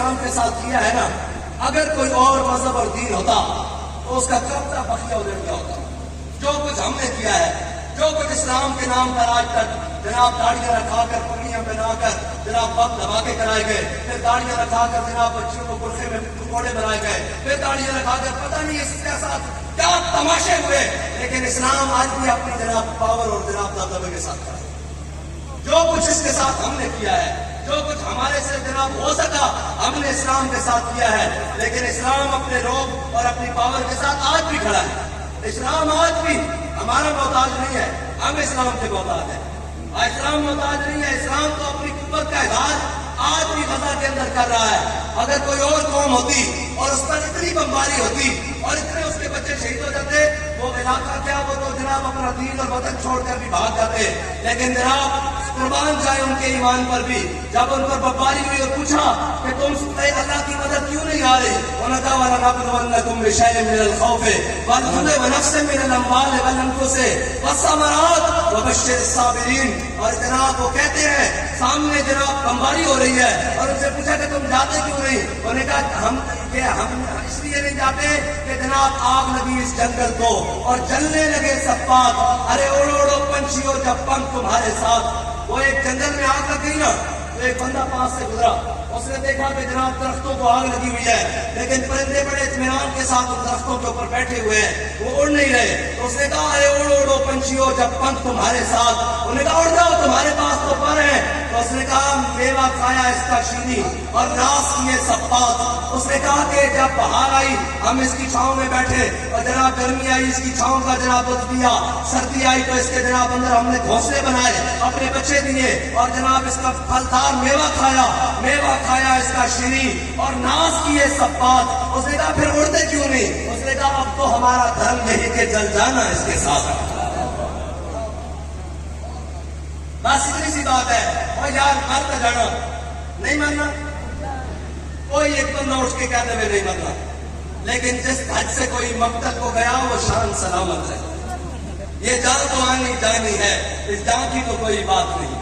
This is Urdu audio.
اسلام کے ساتھ کیا ہے نا، اگر کوئی اور مذہب اور دین ہوتا تو اس کا کب تک بخیا ادھر گیا ہوتا. جو کچھ ہم نے کیا ہے، جو کچھ اسلام کے نام پر آج تک جناب داڑیاں رکھا کر پنیاں بنا کر جناب وقت دبا کے کرائے گئے، پھر داڑیاں رکھا کر جناب بچیوں کو برقعے میں پکوڑے بنائے گئے، پھر داڑیاں رکھا کر پتہ نہیں اس کے ساتھ کیا تماشے ہوئے، لیکن اسلام آج بھی اپنی جناب پاور اور جناب دبدبے کے ساتھ کرا. جو کچھ اس کے ساتھ ہم نے کیا ہے، جو کچھ ہمارے سے جناب ہو سکا ہم نے اسلام کے ساتھ کیا ہے، لیکن اسلام اپنے روب اور اپنی پاور کے ساتھ آج بھی کھڑا ہے. اسلام آج بھی ہمارا محتاج نہیں ہے، ہم اسلام کے محتاج ہیں. اسلام محتاج نہیں ہے. اسلام تو اپنی قوت کا اظہار آج بھی غزہ کے اندر کر رہا ہے. اگر کوئی اور قوم ہوتی اور اس پر اتنی بمباری ہوتی اور اتنے اس کے بچے شہید ہو جاتے، وہ علاقہ کیا، وہ تو جناب اپنا دین اور وطن چھوڑ کر بھی بھاگ جاتے. لیکن جناب قربان جائے ان کے ایمان پر بھی، جب ان پر بمباری ہوئی اور پوچھا کہ تم اللہ کی مدد کیوں نہیں آ رہی، انہوں نے کہا وَلَنَبْلُوَنَّكُمْ بِشَيْءٍ مِّنَ الْخَوْفِ وَالْجُوعِ وَنَقْصٍ مِّنَ الْأَمْوَالِ وَالْأَنفُسِ وَالثَّمَرَاتِ وَبَشِّرِ الصَّابِرِينَ. اور جناب وہ کہتے ہیں سامنے جناب بمباری ہو رہی ہے اور ان سے پوچھا کہ تم جاتے کیوں نہیں، انہوں نے کہا ہم اس لیے نہیں جاتے کہ جناب آگ لگی اس جنگل کو اور جلنے لگے سب پاک. ارے اڑو اڑو پنچھیوں جب پنکھ تمہارے ساتھ. وہ ایک جنگل میں آگ لگ گئی نا، تو ایک بندہ پاس سے گزرا، اس نے دیکھا کہ جناب درختوں کو آگ لگی ہوئی ہے، لیکن پرندے بڑے اطمینان کے ساتھ ان درختوں کے اوپر بیٹھے ہوئے ہیں، وہ اڑ نہیں رہے. تو اس نے کہا ارے اڑو اڑو پنچھیوں جب پنکھ تمہارے ساتھ. انہوں نے کہا اڑ جاؤ تمہارے پاس تو پر ہے. تو اس نے کہا میوہ کھایا اس کا شیریں اور ناز کیے سب پاک. اس نے کہا کہ جب بہار آئی ہم اس کی چھاؤں میں بیٹھے اور جناب گرمی آئی اس کی چھاؤں کا جناب لطف لیا، سردی آئی تو اس کے جناب اندر ہم نے گھونسلے بنائے، اپنے بچے دیے اور جناب اس کا پھلدار میوہ کھایا اس کا شیریں اور ناز کیے سب پاک. اس نے کہا پھر اڑتے کیوں نہیں، اس نے کہا اب تو ہمارا دھرم یہی کہ جل جانا اس کے ساتھ. بس اتنی سی بات ہے. اور یار مرتا جانا نہیں مرنا، کوئی ایک بندہ اٹھ کے کہنے میں نہیں مرنا، لیکن جس حج سے کوئی مقتل کو گیا وہ شان سلامت ہے. یہ جان تو آنی جانی ہے، اس جان کی تو کوئی بات نہیں.